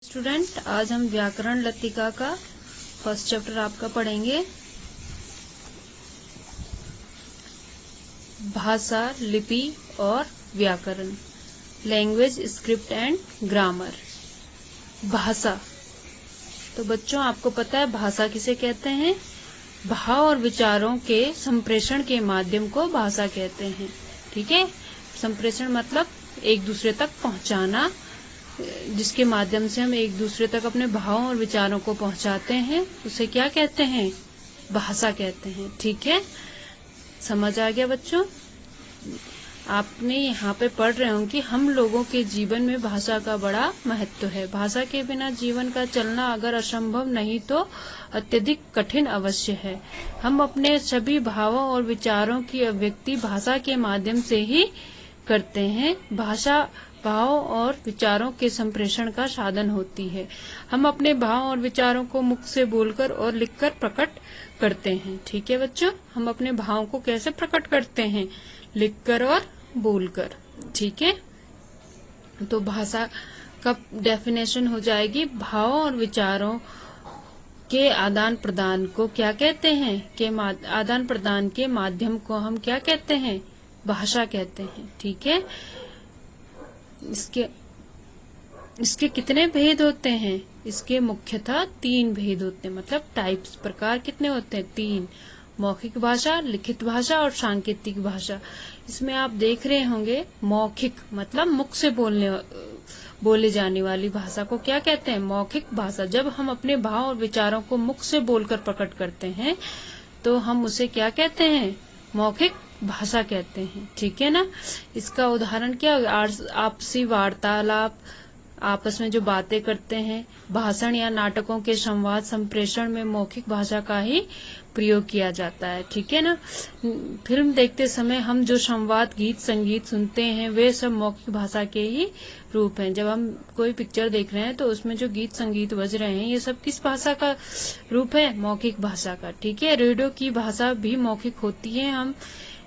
Student, आज हम व्याकरण लतिका का फर्स्ट चैप्टर आपका पढ़ेंगे। भाषा, लिपि और व्याकरण, लैंग्वेज, स्क्रिप्ट एंड ग्रामर। भाषा, तो बच्चों आपको पता है भाषा किसे कहते हैं? भाव और विचारों के संप्रेषण के माध्यम को भाषा कहते हैं। ठीक है, संप्रेषण मतलब एक दूसरे तक पहुंचाना, जिसके माध्यम से हम एक दूसरे तक अपने भावों और विचारों को पहुंचाते हैं, उसे क्या कहते हैं? भाषा कहते हैं। ठीक है, समझ आ गया बच्चों? आपने यहाँ पे पढ़ रहे हो कि हम लोगों के जीवन में भाषा का बड़ा महत्व है। भाषा के बिना जीवन का चलना अगर असंभव नहीं तो अत्यधिक कठिन अवश्य है। हम अपने सभी भावों और विचारों की अभिव्यक्ति भाषा के माध्यम से ही करते हैं। भाषा भाव और विचारों के संप्रेषण का साधन होती है। हम अपने भाव और विचारों को मुख से बोलकर और लिखकर प्रकट करते हैं। ठीक है बच्चों, हम अपने भावों को कैसे प्रकट करते हैं? लिखकर और बोलकर। ठीक है, तो भाषा का डेफिनेशन हो जाएगी, भाव और विचारों के आदान प्रदान को क्या कहते हैं? के आदान प्रदान के माध्यम को हम क्या कहते हैं? भाषा कहते हैं। ठीक है, इसके कितने भेद होते हैं? इसके मुख्यतः 3 भेद होते हैं, मतलब टाइप्स, प्रकार कितने होते हैं? 3। मौखिक भाषा, लिखित भाषा और सांकेतिक भाषा। इसमें आप देख रहे होंगे, मौखिक मतलब मुख से बोले जाने वाली भाषा को क्या कहते हैं? मौखिक भाषा। जब हम अपने भाव और विचारों को मुख से बोलकर प्रकट करते हैं तो हम उसे क्या कहते हैं? मौखिक भाषा कहते हैं। ठीक है ना? इसका उदाहरण क्या? आपसी वार्तालाप, आपस में जो बातें करते हैं, भाषण या नाटकों के संवाद संप्रेषण में मौखिक भाषा का ही प्रयोग किया जाता है। ठीक है ना? फिल्म देखते समय हम जो संवाद, गीत, संगीत सुनते हैं वे सब मौखिक भाषा के ही रूप हैं। जब हम कोई पिक्चर देख रहे हैं तो उसमें जो गीत संगीत बज रहे हैं, ये सब किस भाषा का रूप है? मौखिक भाषा का। ठीक है, रेडियो की भाषा भी मौखिक होती है। हम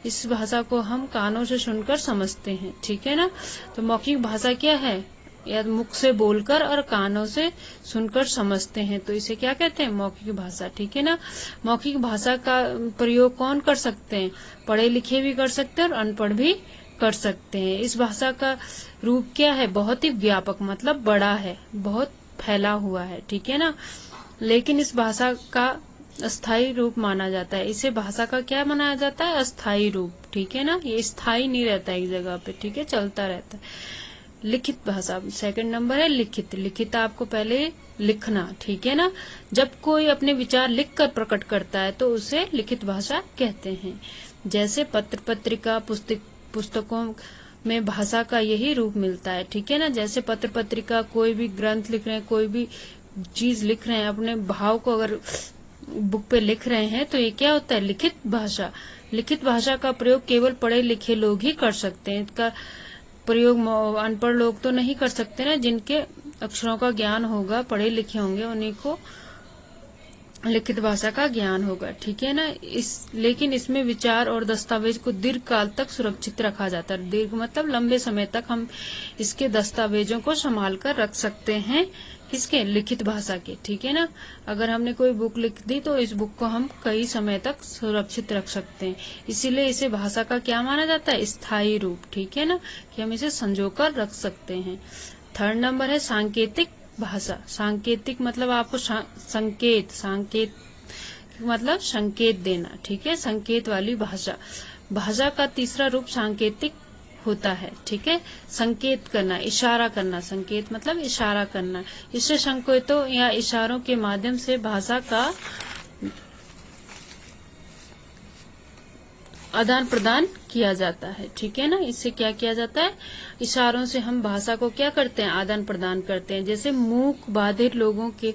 इस भाषा को हम कानों से सुनकर समझते हैं। ठीक है ना? तो मौखिक भाषा क्या है? या मुख से बोलकर और कानों से सुनकर समझते हैं, तो इसे क्या कहते हैं? मौखिक भाषा। ठीक है ना? मौखिक भाषा का प्रयोग कौन कर सकते हैं? पढ़े लिखे भी कर सकते हैं और अनपढ़ भी कर सकते हैं। इस भाषा का रूप क्या है? बहुत ही व्यापक, मतलब बड़ा है, बहुत फैला हुआ है। ठीक है ना? लेकिन इस भाषा का अस्थायी रूप माना जाता है। इसे भाषा का क्या माना जाता है? अस्थायी रूप। ठीक है ना? ये स्थायी नहीं रहता एक जगह पे। ठीक है, चलता रहता है। लिखित भाषा, सेकंड नंबर है लिखित। लिखित आपको पहले लिखना। ठीक है ना? जब कोई अपने विचार लिखकर प्रकट करता है तो उसे लिखित भाषा कहते हैं। जैसे पत्र पत्रिका, पुस्तकों में भाषा का यही रूप मिलता है। ठीक है ना? जैसे पत्र पत्रिका, कोई भी ग्रंथ लिख रहे हैं, कोई भी चीज लिख रहे हैं, अपने भाव को अगर बुक पे लिख रहे हैं तो ये क्या होता है? लिखित भाषा। लिखित भाषा का प्रयोग केवल पढ़े लिखे लोग ही कर सकते हैं। इसका प्रयोग अनपढ़ लोग तो नहीं कर सकते ना। जिनके अक्षरों का ज्ञान होगा, पढ़े लिखे होंगे, उन्हीं को लिखित भाषा का ज्ञान होगा। ठीक है ना? लेकिन इसमें विचार और दस्तावेज को दीर्घ काल तक सुरक्षित रखा जाता है। दीर्घ मतलब लंबे समय तक हम इसके दस्तावेजों को संभाल कर रख सकते हैं। किसके? लिखित भाषा के। ठीक है ना? अगर हमने कोई बुक लिख दी तो इस बुक को हम कई समय तक सुरक्षित रख सकते हैं। इसीलिए इसे भाषा का क्या माना जाता है? स्थायी रूप। ठीक है ना? कि हम इसे संजोकर रख सकते हैं। थर्ड नंबर है सांकेतिक भाषा। सांकेतिक मतलब आपको सांकेत मतलब संकेत देना। ठीक है, संकेत वाली भाषा। भाषा का तीसरा रूप सांकेतिक होता है। ठीक है, संकेत करना, इशारा करना। संकेत मतलब इशारा करना। इससे संकेतों या इशारों के माध्यम से भाषा का आदान प्रदान किया जाता है। ठीक है ना? इससे क्या किया जाता है? इशारों से हम भाषा को क्या करते हैं? आदान प्रदान करते हैं। जैसे मूक बाधिर लोगों के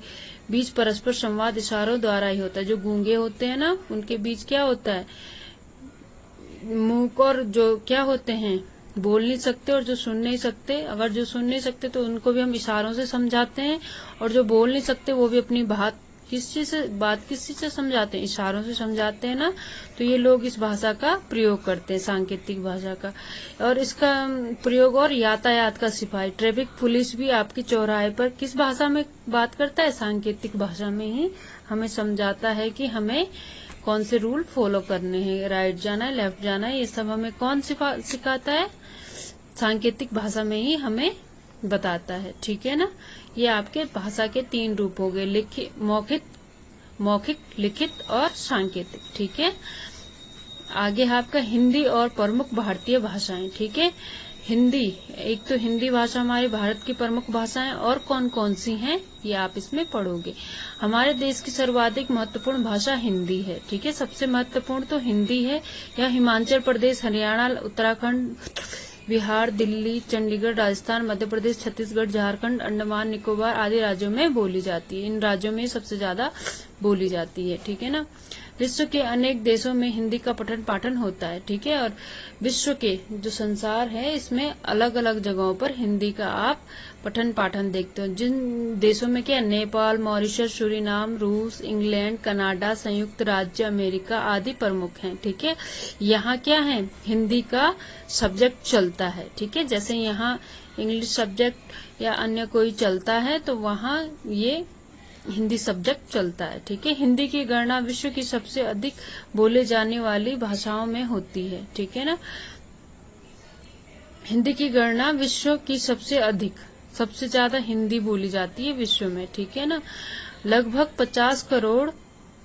बीच परस्पर संवाद इशारों द्वारा ही होता है। जो गूंगे होते हैं ना, उनके बीच क्या होता है? मूक और जो क्या होते हैं? बोल नहीं सकते और जो सुन नहीं सकते। अगर जो सुन नहीं सकते तो उनको भी हम इशारों से समझाते हैं, और जो बोल नहीं सकते वो भी अपनी बात किस चीज से समझाते हैं, इशारों से समझाते हैं ना, तो ये लोग इस भाषा का प्रयोग करते हैं, सांकेतिक भाषा का। और इसका प्रयोग और यातायात का सिपाही, ट्रैफिक पुलिस भी आपकी चौराहे पर किस भाषा में बात करता है, सांकेतिक भाषा में ही हमें समझाता है कि हमें कौन से रूल फॉलो करने हैं, राइट जाना है, लेफ्ट जाना है, ये सब हमें कौन सिखाता है, सांकेतिक भाषा में ही हमें बताता है। ठीक है ना, ये आपके भाषा के 3 रूप हो गए, मौखिक, लिखित और सांकेतिक। ठीक है, आगे आपका हिंदी और प्रमुख भारतीय भाषाएं। ठीक है, हिंदी, एक तो हिंदी भाषा हमारे भारत की प्रमुख भाषाएं, और कौन कौन सी हैं ये आप इसमें पढ़ोगे। हमारे देश की सर्वाधिक महत्वपूर्ण भाषा हिंदी है। ठीक है, सबसे महत्वपूर्ण तो हिंदी है। यह हिमाचल प्रदेश, हरियाणा, उत्तराखंड, बिहार, दिल्ली, चंडीगढ़, राजस्थान, मध्य प्रदेश, छत्तीसगढ़, झारखंड, अंडमान निकोबार आदि राज्यों में बोली जाती है। इन राज्यों में सबसे ज्यादा बोली जाती है। ठीक है ना, विश्व के अनेक देशों में हिंदी का पठन पाठन होता है। ठीक है, और विश्व के जो संसार है इसमें अलग अलग जगहों पर हिंदी का आप पठन पाठन देखते हो। जिन देशों में क्या, नेपाल, मॉरिशस, सूरीनाम, रूस, इंग्लैंड, कनाडा, संयुक्त राज्य अमेरिका आदि प्रमुख हैं। ठीक है, यहाँ क्या है, हिंदी का सब्जेक्ट चलता है। ठीक है, जैसे यहाँ इंग्लिश सब्जेक्ट या अन्य कोई चलता है तो वहाँ ये हिंदी सब्जेक्ट चलता है। ठीक है, हिंदी की गणना विश्व की सबसे अधिक बोले जाने वाली भाषाओं में होती है। ठीक है ना, हिंदी की गणना विश्व की सबसे ज्यादा हिंदी बोली जाती है विश्व में। ठीक है ना, लगभग 50 करोड़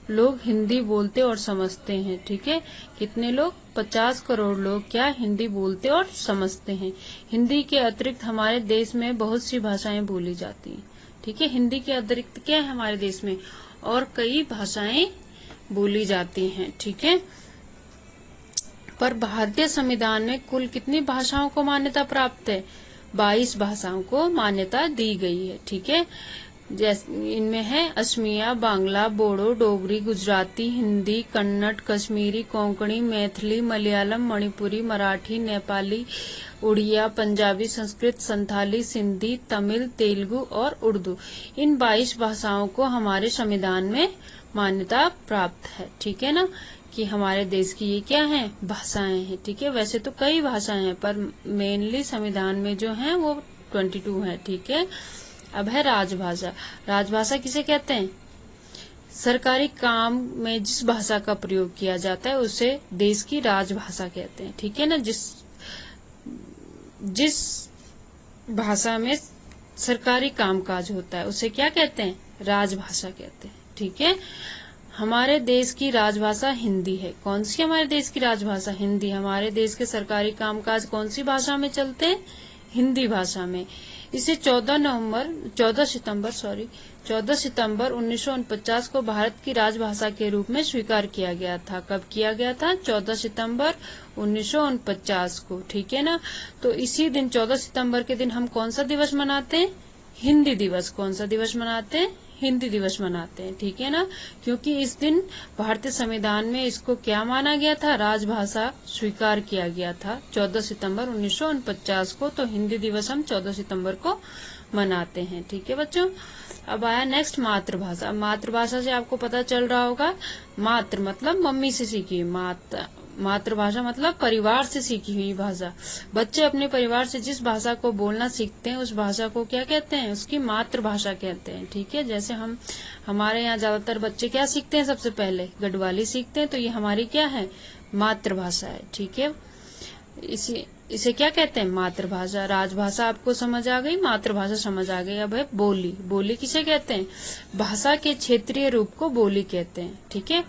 लोग हिंदी बोलते और समझते हैं। ठीक है, कितने लोग, 50 करोड़ लोग क्या हिंदी बोलते और समझते हैं। हिंदी के अतिरिक्त हमारे देश में बहुत सी भाषाएं बोली जाती हैं। ठीक है, हिंदी के अतिरिक्त क्या है हमारे देश में और कई भाषाएं बोली जाती हैं। ठीक है, पर भारतीय संविधान में कुल कितनी भाषाओं को मान्यता प्राप्त है, 22 भाषाओं को मान्यता दी गई है। ठीक है, जैसे इनमें है असमिया, बांग्ला, बोडो, डोगरी, गुजराती, हिंदी, कन्नड़, कश्मीरी, कोंकणी, मैथिली, मलयालम, मणिपुरी, मराठी, नेपाली, उड़िया, पंजाबी, संस्कृत, संथाली, सिंधी, तमिल, तेलुगु और उर्दू। इन 22 भाषाओं को हमारे संविधान में मान्यता प्राप्त है। ठीक है ना, कि हमारे देश की ये क्या है, भाषाएं हैं। ठीक है, वैसे तो कई भाषाएं हैं पर मेनली संविधान में जो है वो 22 है। ठीक है, अब है राजभाषा। राजभाषा किसे कहते हैं, सरकारी काम में जिस भाषा का प्रयोग किया जाता है उसे देश की राजभाषा कहते हैं। ठीक है ना, जिस भाषा में सरकारी कामकाज होता है उसे क्या कहते हैं, राजभाषा कहते हैं। ठीक है, हमारे देश की राजभाषा हिंदी है। कौन सी हमारे देश की राजभाषा, हिंदी। हमारे देश के सरकारी कामकाज कौन सी भाषा में चलते हैं, हिंदी भाषा में। इसे 14 सितंबर 1949 को भारत की राजभाषा के रूप में स्वीकार किया गया था। कब किया गया था, 14 सितंबर 1949 को। ठीक है ना, तो इसी दिन 14 सितंबर के दिन हम कौन सा दिवस मनाते हैं, हिंदी दिवस। कौन सा दिवस मनाते हैं, हिंदी दिवस मनाते हैं। ठीक है ना, क्योंकि इस दिन भारतीय संविधान में इसको क्या माना गया था, राजभाषा स्वीकार किया गया था 14 सितंबर 1949 को। तो हिंदी दिवस हम 14 सितंबर को मनाते हैं। ठीक है बच्चों, अब आया नेक्स्ट मातृभाषा। मातृभाषा से आपको पता चल रहा होगा, मातृ मतलब मम्मी से सीखी, मातृभाषा मतलब परिवार से सीखी हुई भाषा। बच्चे अपने परिवार से जिस भाषा को बोलना सीखते हैं उस भाषा को क्या कहते हैं, उसकी मातृभाषा कहते हैं। ठीक है, जैसे हमारे यहाँ ज्यादातर बच्चे क्या सीखते हैं, सबसे पहले गढ़वाली सीखते हैं, तो ये हमारी क्या है, मातृभाषा है। ठीक है, इसे क्या कहते हैं, मातृभाषा। राजभाषा आपको समझ आ गई, मातृभाषा समझ आ गई। अब है बोली। बोली किसे कहते हैं, भाषा के क्षेत्रीय रूप को बोली कहते हैं। ठीक है,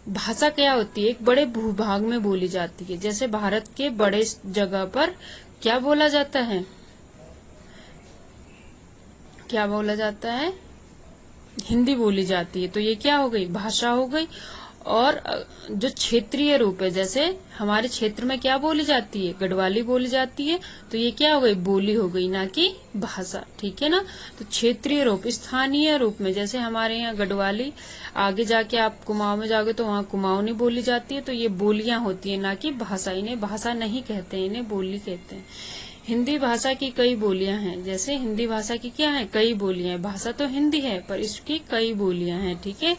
भाषा क्या होती है, एक बड़े भूभाग में बोली जाती है। जैसे भारत के बड़े जगह पर क्या बोला जाता है, क्या बोला जाता है, हिंदी बोली जाती है। तो ये क्या हो गई, भाषा हो गई। और जो क्षेत्रीय रूप है, जैसे हमारे क्षेत्र में क्या बोली जाती है, गढ़वाली बोली जाती है, तो ये क्या हो गई, बोली हो गई, ना कि भाषा। ठीक है ना, तो क्षेत्रीय रूप, स्थानीय रूप में जैसे हमारे यहाँ गढ़वाली, आगे जाके आप कुमाऊं में जाओगे तो वहाँ कुमाऊनी बोली जाती है, तो ये बोलियां होती है, ना कि भाषा। इन्हें भाषा नहीं कहते हैं, इन्हें बोली कहते हैं। हिंदी भाषा की कई बोलियां हैं। जैसे हिंदी भाषा की क्या है, कई बोलियां हैं। भाषा तो हिंदी है पर इसकी कई बोलियां हैं, ठीक है।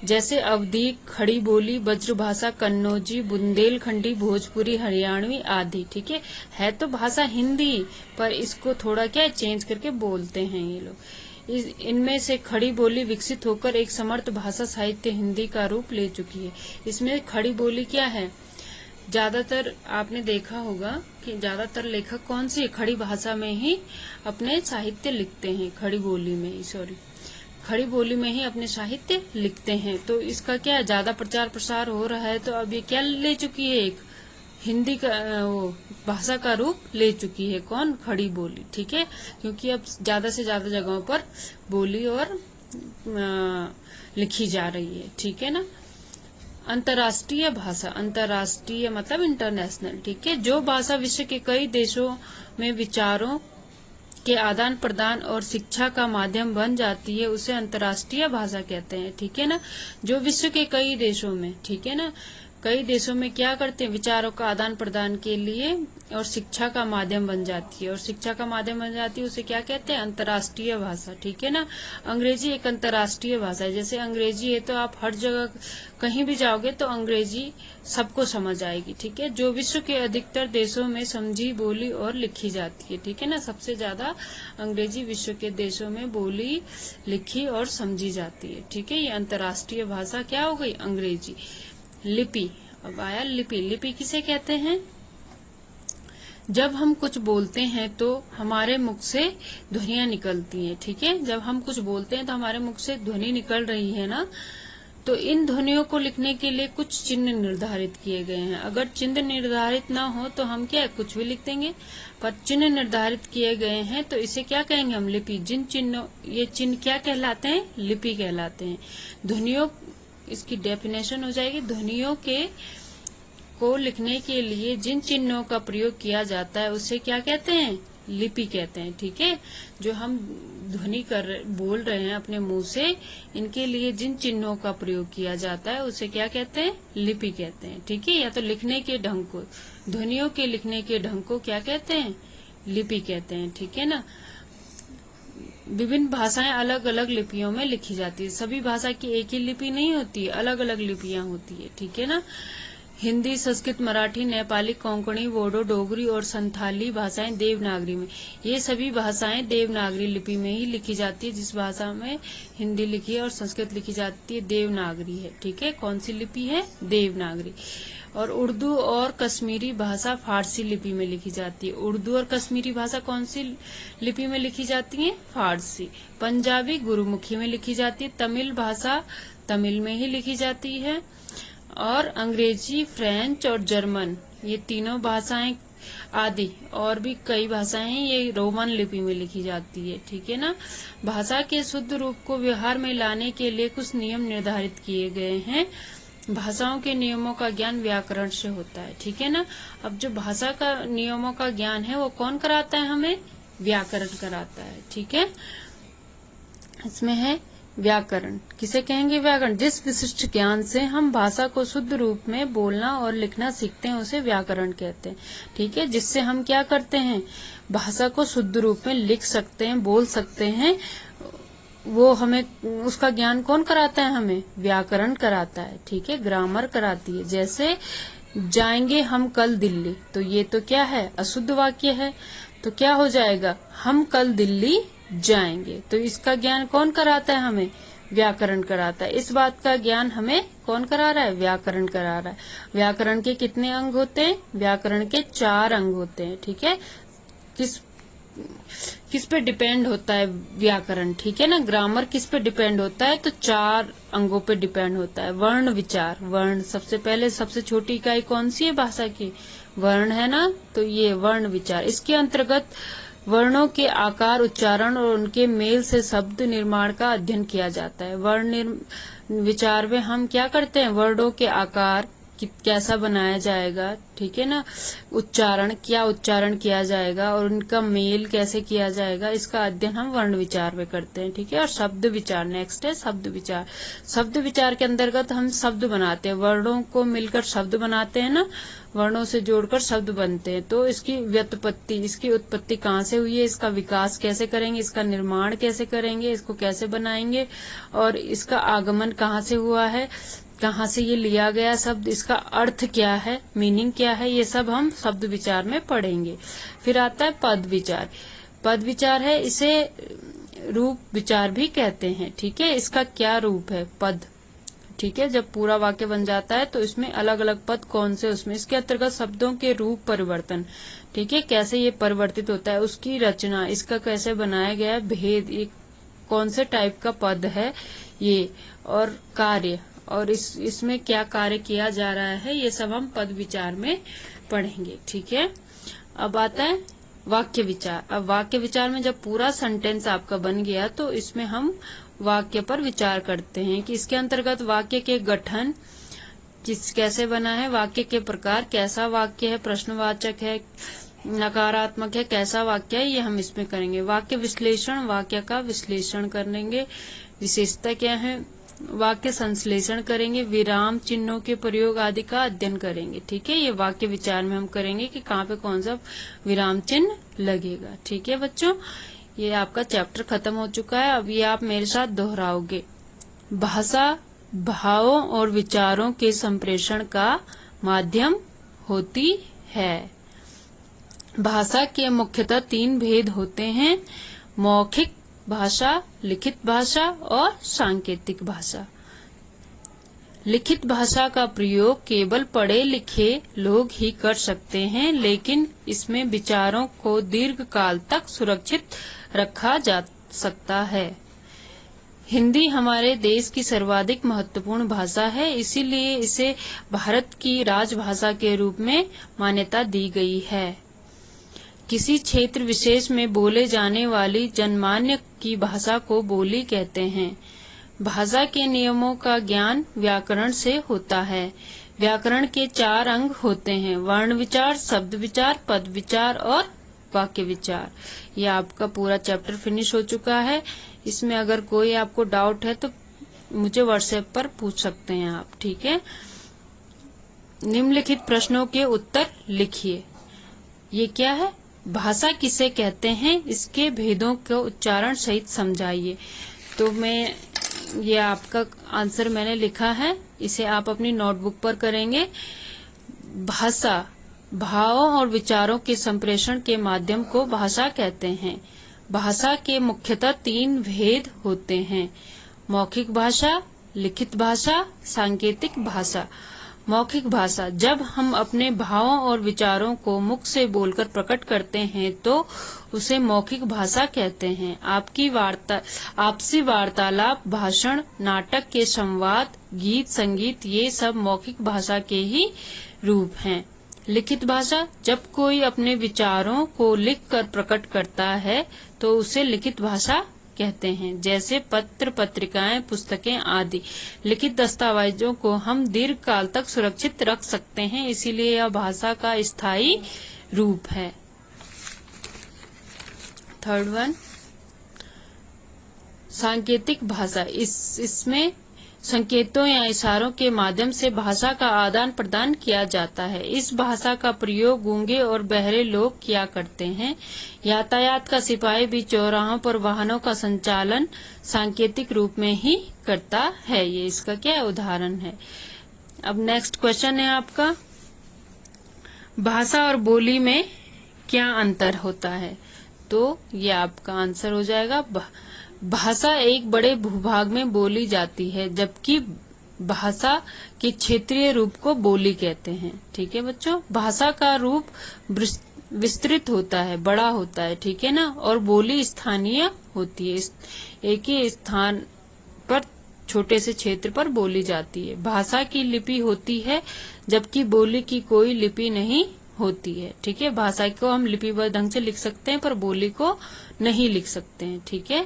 जैसे अवधी, खड़ी बोली, ब्रजभाषा, कन्नौजी, बुंदेलखंडी, भोजपुरी, हरियाणवी आदि, ठीक है तो भाषा हिंदी पर इसको थोड़ा क्या चेंज करके बोलते हैं ये लोग। इनमें से खड़ी बोली विकसित होकर एक समर्थ भाषा साहित्य हिंदी का रूप ले चुकी है। इसमें खड़ी बोली क्या है, ज्यादातर आपने देखा होगा कि ज्यादातर लेखक कौन सी खड़ी भाषा में ही अपने साहित्य लिखते हैं, खड़ी बोली में ही अपने साहित्य लिखते हैं। तो इसका क्या ज्यादा प्रचार प्रसार हो रहा है, तो अब ये क्या ले चुकी है, एक हिंदी का वो भाषा का रूप ले चुकी है। कौन, खड़ी बोली, ठीक है, क्योंकि अब ज्यादा से ज्यादा जगहों पर बोली और लिखी जा रही है, ठीक है ना। अंतर्राष्ट्रीय भाषा, अंतर्राष्ट्रीय मतलब इंटरनेशनल, ठीक है। जो भाषा विश्व के कई देशों में विचारों के आदान प्रदान और शिक्षा का माध्यम बन जाती है उसे अंतर्राष्ट्रीय भाषा कहते हैं, ठीक है ना। जो विश्व के कई देशों में, ठीक है ना, कई देशों में क्या करते हैं, विचारों का आदान प्रदान के लिए और शिक्षा का माध्यम बन जाती है, और शिक्षा का माध्यम बन जाती है उसे क्या कहते हैं, अंतर्राष्ट्रीय भाषा, ठीक है ना। अंग्रेजी एक अंतर्राष्ट्रीय भाषा है। जैसे अंग्रेजी है तो आप हर जगह कहीं भी जाओगे तो अंग्रेजी सबको समझ आएगी, ठीक है। जो विश्व के अधिकतर देशों में समझी, बोली और लिखी जाती है, ठीक है ना। सबसे ज्यादा अंग्रेजी विश्व के देशों में बोली, लिखी और समझी जाती है, ठीक है। ये अंतर्राष्ट्रीय भाषा क्या हो गई, अंग्रेजी। लिपि, अब आया लिपि। लिपि किसे कहते हैं, जब हम कुछ बोलते हैं तो हमारे मुख से ध्वनियां निकलती हैं, ठीक है। जब हम कुछ बोलते हैं तो हमारे मुख से ध्वनि निकल रही है ना, तो इन ध्वनियों को लिखने के लिए कुछ चिन्ह निर्धारित किए गए हैं। अगर चिन्ह निर्धारित ना हो तो हम क्या कुछ भी लिख देंगे, पर चिन्ह निर्धारित किए गए हैं तो इसे क्या कहेंगे हम, लिपि। जिन चिन्हों, ये चिन्ह क्या कहलाते हैं, लिपि कहलाते हैं। ध्वनियों, इसकी डेफिनेशन हो जाएगी, ध्वनियों को लिखने के लिए जिन चिन्हों का प्रयोग किया जाता है उसे क्या कहते हैं, लिपि कहते हैं, ठीक है। जो हम ध्वनि बोल रहे हैं अपने मुंह से, इनके लिए जिन चिन्हों का प्रयोग किया जाता है उसे क्या कहते हैं, लिपि कहते हैं, ठीक है। या तो लिखने के ढंग को, ध्वनियों के लिखने के ढंग को क्या कहते हैं, लिपि कहते हैं, ठीक है ना। विभिन्न भाषाएं अलग अलग लिपियों में लिखी जाती है। सभी भाषा की एक ही लिपि नहीं होती, अलग अलग लिपियां होती है, ठीक है ना। हिंदी, संस्कृत, मराठी, नेपाली, कोंकणी, बोडो, डोगरी और संथाली भाषाएं देवनागरी में, ये सभी भाषाएं देवनागरी लिपि में ही लिखी जाती है। जिस भाषा में हिंदी लिखी है और संस्कृत लिखी जाती है देवनागरी है, ठीक है। कौन सी लिपि है, देवनागरी। और उर्दू और कश्मीरी भाषा फारसी लिपि में लिखी जाती है। उर्दू और कश्मीरी भाषा कौन सी लिपि में लिखी जाती है, फारसी। पंजाबी गुरुमुखी में लिखी जाती है। तमिल भाषा तमिल में ही लिखी जाती है। और अंग्रेजी, फ्रेंच और जर्मन, ये तीनों भाषाएं आदि और भी कई भाषाएं हैं, ये रोमन लिपि में लिखी जाती है, ठीक है ना। भाषा के शुद्ध रूप को व्यवहार में लाने के लिए कुछ नियम निर्धारित किए गए हैं। भाषाओं के नियमों का ज्ञान व्याकरण से होता है, ठीक है ना। अब जो भाषा का नियमों का ज्ञान है वो कौन कराता है हमें, व्याकरण कराता है, ठीक है। इसमें है व्याकरण, किसे कहेंगे, व्याकरण। जिस विशिष्ट ज्ञान से हम भाषा को शुद्ध रूप में बोलना और लिखना सीखते हैं उसे व्याकरण कहते हैं, ठीक है। जिससे हम क्या करते हैं, भाषा को शुद्ध रूप में लिख सकते हैं, बोल सकते हैं, वो हमें उसका ज्ञान कौन कराता है, हमें व्याकरण कराता है, ठीक है। ग्रामर कराती है। जैसे जाएंगे हम कल दिल्ली, तो ये तो क्या है, अशुद्ध वाक्य है, तो क्या हो जाएगा, हम कल दिल्ली जाएंगे। तो इसका ज्ञान कौन कराता है, हमें व्याकरण कराता है। इस बात का ज्ञान हमें कौन करा रहा है, व्याकरण करा रहा है। व्याकरण के कितने अंग होते हैं, व्याकरण के 4 अंग होते हैं, ठीक है। किस पे डिपेंड होता है व्याकरण, ठीक है ना। ग्रामर किस पे डिपेंड होता है, तो 4 अंगों पे डिपेंड होता है। वर्ण विचार, वर्ण सबसे पहले, सबसे छोटी इकाई कौन सी है भाषा की, वर्ण है ना, तो ये वर्ण विचार। इसके अंतर्गत वर्णों के आकार, उच्चारण और उनके मेल से शब्द निर्माण का अध्ययन किया जाता है। वर्ण विचार में हम क्या करते हैं, वर्णों के आकार, कैसा बनाया जाएगा, ठीक है ना, उच्चारण किया जाएगा और उनका मेल कैसे किया जाएगा, इसका अध्ययन हम वर्ण विचार में करते हैं, ठीक है। और शब्द विचार नेक्स्ट है शब्द विचार। शब्द विचार के अंतर्गत हम शब्द बनाते हैं, वर्णों को मिलकर शब्द बनाते हैं ना, वर्णों से जोड़कर शब्द बनते हैं। तो इसकी व्युत्पत्ति, इसकी उत्पत्ति कहाँ से हुई है, इसका विकास कैसे करेंगे, इसका निर्माण कैसे करेंगे, इसको कैसे बनाएंगे, और इसका आगमन कहाँ से हुआ है, कहाँ से ये लिया गया शब्द, इसका अर्थ क्या है, मीनिंग क्या है, ये सब हम शब्द विचार में पढ़ेंगे। फिर आता है पद विचार। पद विचार है, इसे रूप विचार भी कहते हैं, ठीक है। इसका क्या रूप है पद, ठीक है। जब पूरा वाक्य बन जाता है तो इसमें अलग अलग पद कौन से, उसमें इसके अंतर्गत शब्दों के रूप परिवर्तन, ठीक है, कैसे ये परिवर्तित होता है, उसकी रचना, इसका कैसे बनाया गया भेद, ये कौन से टाइप का पद है ये, और कार्य, और इसमें क्या कार्य किया जा रहा है, ये सब हम पद विचार में पढ़ेंगे, ठीक है। अब आता है वाक्य विचार। अब वाक्य विचार में जब पूरा सेंटेंस आपका बन गया तो इसमें हम वाक्य पर विचार करते हैं कि इसके अंतर्गत वाक्य के गठन कैसे बना है, वाक्य के प्रकार, कैसा वाक्य है, प्रश्नवाचक है, नकारात्मक है, कैसा वाक्य है, ये हम इसमें करेंगे। वाक्य विश्लेषण, वाक्य का विश्लेषण करेंगे, विशेषता क्या है, वाक्य संश्लेषण करेंगे, विराम चिन्हों के प्रयोग आदि का अध्ययन करेंगे, ठीक है। ये वाक्य विचार में हम करेंगे कि कहाँ पे कौन सा विराम चिन्ह लगेगा, ठीक है बच्चों। ये आपका चैप्टर खत्म हो चुका है। अब ये आप मेरे साथ दोहराओगे। भाषा भावों और विचारों के संप्रेषण का माध्यम होती है। भाषा के मुख्यतः 3 भेद होते हैं, मौखिक भाषा, लिखित भाषा और सांकेतिक भाषा। लिखित भाषा का प्रयोग केवल पढ़े लिखे लोग ही कर सकते हैं, लेकिन इसमें विचारों को दीर्घ काल तक सुरक्षित रखा जा सकता है। हिंदी हमारे देश की सर्वाधिक महत्वपूर्ण भाषा है, इसीलिए इसे भारत की राजभाषा के रूप में मान्यता दी गई है। किसी क्षेत्र विशेष में बोले जाने वाली जनमान्य की भाषा को बोली कहते हैं। भाषा के नियमों का ज्ञान व्याकरण से होता है। व्याकरण के 4 अंग होते हैं, वर्ण विचार, शब्द विचार, पद विचार और वाक्य विचार। यह आपका पूरा चैप्टर फिनिश हो चुका है। इसमें अगर कोई आपको डाउट है तो मुझे व्हाट्सएप पर पूछ सकते हैं आप, ठीक है। निम्नलिखित प्रश्नों के उत्तर लिखिए। ये क्या है, भाषा किसे कहते हैं, इसके भेदों को उच्चारण सहित समझाइए। तो ये आपका आंसर मैंने लिखा है, इसे आप अपनी नोटबुक पर करेंगे। भाषा भावों और विचारों के संप्रेषण के माध्यम को भाषा कहते हैं। भाषा के मुख्यतः 3 भेद होते हैं, मौखिक भाषा, लिखित भाषा, सांकेतिक भाषा। मौखिक भाषा, जब हम अपने भावों और विचारों को मुख से बोलकर प्रकट करते हैं तो उसे मौखिक भाषा कहते हैं। आपसी वार्तालाप, भाषण, नाटक के संवाद, गीत संगीत, ये सब मौखिक भाषा के ही रूप हैं। लिखित भाषा, जब कोई अपने विचारों को लिखकर प्रकट करता है तो उसे लिखित भाषा कहते हैं, जैसे पत्र, पत्रिकाएं, पुस्तकें आदि। लिखित दस्तावेजों को हम दीर्घ काल तक सुरक्षित रख सकते हैं, इसीलिए यह भाषा का स्थायी रूप है। 3rd वन, सांकेतिक भाषा। इसमें संकेतों या इशारों के माध्यम से भाषा का आदान प्रदान किया जाता है। इस भाषा का प्रयोग गूंगे और बहरे लोग किया करते हैं। यातायात का सिपाही भी चौराहों पर वाहनों का संचालन सांकेतिक रूप में ही करता है। ये इसका क्या उदाहरण है। अब नेक्स्ट क्वेश्चन है आपका, भाषा और बोली में क्या अंतर होता है। तो ये आपका आंसर हो जाएगा, भाषा एक बड़े भूभाग में बोली जाती है, जबकि भाषा के क्षेत्रीय रूप को बोली कहते हैं। ठीक है बच्चों, भाषा का रूप विस्तृत होता है, बड़ा होता है, ठीक है ना, और बोली स्थानीय होती है, एक ही स्थान पर छोटे से क्षेत्र पर बोली जाती है। भाषा की लिपि होती है, जबकि बोली की कोई लिपि नहीं होती है। ठीक है, भाषा को हम लिपिबद्ध ढंग से लिख सकते हैं पर बोली को नहीं लिख सकते हैं। ठीक है,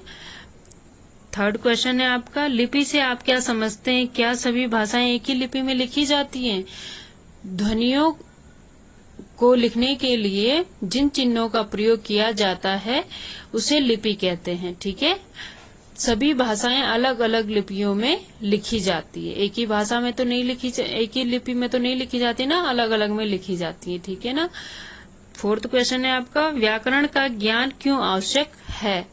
थर्ड क्वेश्चन है आपका, लिपि से आप क्या समझते हैं? क्या सभी भाषाएं एक ही लिपि में लिखी जाती हैं? ध्वनियों को लिखने के लिए जिन चिन्हों का प्रयोग किया जाता है उसे लिपि कहते हैं। ठीक है, सभी भाषाएं अलग अलग लिपियों में लिखी जाती है, एक ही भाषा में तो नहीं लिखी, एक ही लिपि में तो नहीं लिखी जाती ना, अलग अलग में लिखी जाती है। ठीक है ना। फोर्थ क्वेश्चन है आपका, व्याकरण का ज्ञान क्यों आवश्यक है?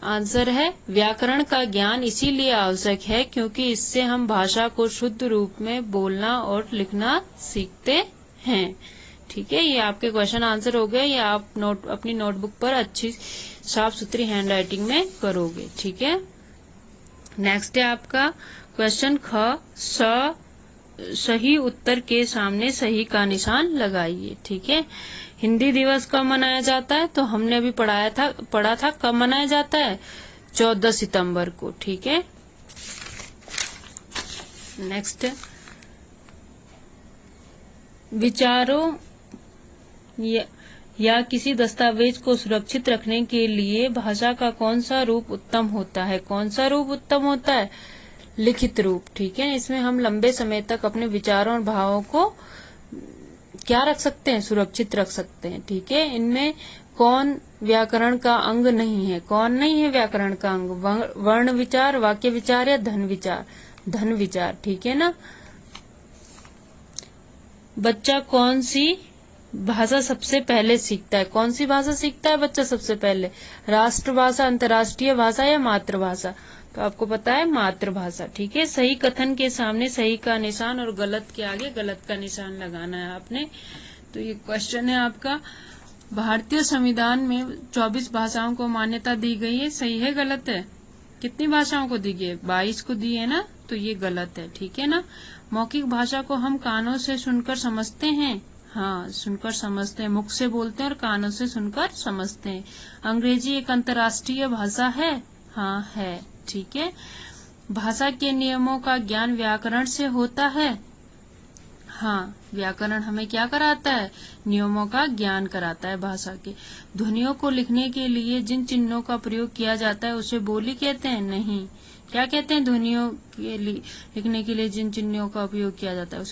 आंसर है, व्याकरण का ज्ञान इसीलिए आवश्यक है क्योंकि इससे हम भाषा को शुद्ध रूप में बोलना और लिखना सीखते हैं। ठीक है, ये आपके क्वेश्चन आंसर हो गए। ये आप अपनी नोटबुक पर अच्छी साफ सुथरी हैंडराइटिंग में करोगे। ठीक है, नेक्स्ट है आपका क्वेश्चन ख। सही उत्तर के सामने सही का निशान लगाइए। ठीक है, हिंदी दिवस कब मनाया जाता है? तो हमने अभी पढ़ा था कब मनाया जाता है? 14 सितंबर को। ठीक है, नेक्स्ट, विचारों या किसी दस्तावेज को सुरक्षित रखने के लिए भाषा का कौन सा रूप उत्तम होता है? कौन सा रूप उत्तम होता है? लिखित रूप। ठीक है, इसमें हम लंबे समय तक अपने विचारों और भावों को क्या रख सकते हैं? सुरक्षित रख सकते हैं। ठीक है, इनमें कौन व्याकरण का अंग नहीं है? कौन नहीं है व्याकरण का अंग? वर्ण विचार, वाक्य विचार या धन विचार? धन विचार। ठीक है ना। बच्चा कौन सी भाषा सबसे पहले सीखता है? कौन सी भाषा सीखता है बच्चा सबसे पहले? राष्ट्रभाषा, अंतर्राष्ट्रीय भाषा या मातृभाषा? तो आपको पता है मातृभाषा। ठीक है, सही कथन के सामने सही का निशान और गलत के आगे गलत का निशान लगाना है आपने। तो ये क्वेश्चन है आपका, भारतीय संविधान में 24 भाषाओं को मान्यता दी गई है, सही है गलत है? कितनी भाषाओं को दी गई है? 22 को दी है ना, तो ये गलत है। ठीक है ना। मौखिक भाषा को हम कानों से सुनकर समझते हैं, हाँ सुनकर समझते हैं, मुख से बोलते हैं और कानों से सुनकर समझते हैं। अंग्रेजी एक अंतर्राष्ट्रीय भाषा है, हाँ है। ठीक है, भाषा के नियमों का ज्ञान व्याकरण से होता है, हाँ व्याकरण हमें क्या कराता है? नियमों का ज्ञान कराता है भाषा के। ध्वनियों को लिखने के लिए जिन चिन्हों का प्रयोग किया जाता है उसे बोली कहते हैं? नहीं, क्या कहते हैं? ध्वनियों के लिए लिखने के लिए जिन चिन्हों का उपयोग किया जाता है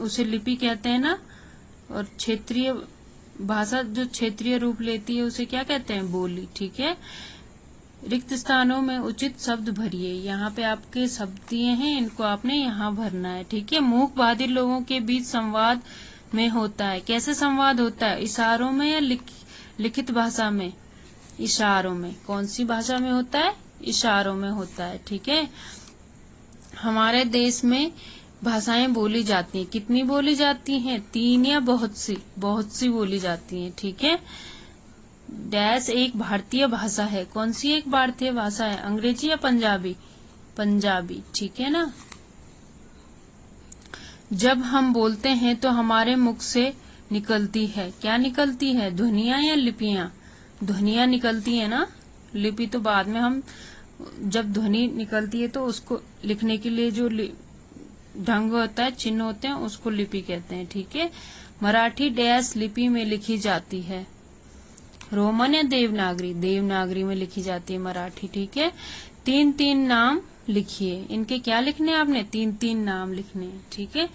उसे लिपि कहते हैं ना। और क्षेत्रीय भाषा जो क्षेत्रीय रूप लेती है उसे क्या कहते हैं? बोली। ठीक है, रिक्त स्थानों में उचित शब्द भरिए। यहाँ पे आपके शब्द दिए हैं, इनको आपने यहाँ भरना है। ठीक है, मूक बधिर लोगों के बीच संवाद में होता है, कैसे संवाद होता है? इशारों में या लिखित भाषा में? इशारों में। कौन सी भाषा में होता है? इशारों में होता है। ठीक है, हमारे देश में भाषाएं बोली जाती हैं, कितनी बोली जाती हैं? 3 या बहुत सी? बहुत सी बोली जाती हैं। ठीक है, डैश एक भारतीय भाषा है, कौन सी एक भारतीय भाषा है? अंग्रेजी या पंजाबी? पंजाबी। ठीक है ना। जब हम बोलते हैं तो हमारे मुख से निकलती है, क्या निकलती है? ध्वनियां या लिपियां? ध्वनियां निकलती है ना, लिपि तो बाद में हम, जब ध्वनि निकलती है तो उसको लिखने के लिए जो ढंग होता है, चिन्ह होते हैं, उसको लिपि कहते हैं। ठीक है, मराठी डैश लिपि में लिखी जाती है, रोमन या देवनागरी? देवनागरी में लिखी जाती है मराठी। ठीक है, 3 नाम लिखिए। इनके क्या लिखने हैं आपने? 3 नाम लिखने हैं। ठीक है,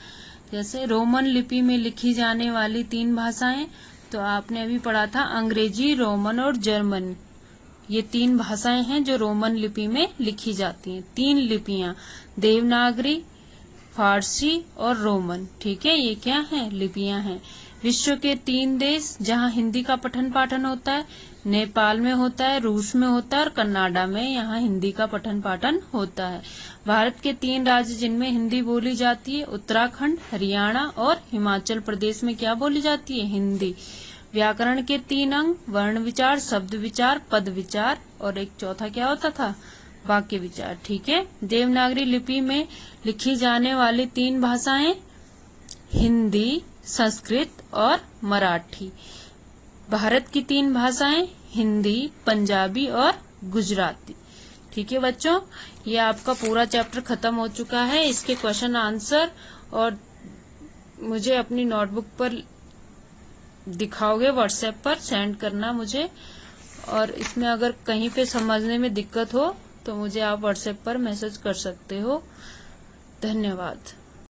जैसे रोमन लिपि में लिखी जाने वाली 3 भाषाएं, तो आपने अभी पढ़ा था अंग्रेजी, रोमन और जर्मन। ये 3 भाषाएं हैं जो रोमन लिपि में लिखी जाती हैं। 3 लिपियां, देवनागरी, फारसी और रोमन। ठीक है, ये क्या है? लिपियां हैं। विश्व के 3 देश जहां हिंदी का पठन पाठन होता है, नेपाल में होता है, रूस में होता है और कनाडा में, यहाँ हिंदी का पठन पाठन होता है। भारत के 3 राज्य जिनमें हिंदी बोली जाती है, उत्तराखंड, हरियाणा और हिमाचल प्रदेश में क्या बोली जाती है? हिंदी। व्याकरण के 3 अंग, वर्ण विचार, शब्द विचार, पद विचार, और एक चौथा क्या होता था? वाक्य विचार। ठीक है, देवनागरी लिपि में लिखी जाने वाली 3 भाषाएं हिंदी, संस्कृत और मराठी। भारत की 3 भाषाएं हिंदी, पंजाबी और गुजराती। ठीक है बच्चों, ये आपका पूरा चैप्टर खत्म हो चुका है। इसके क्वेश्चन आंसर और मुझे अपनी नोटबुक पर दिखाओगे, व्हाट्सएप पर सेंड करना मुझे, और इसमें अगर कहीं पे समझने में दिक्कत हो तो मुझे आप व्हाट्सएप पर मैसेज कर सकते हो। धन्यवाद।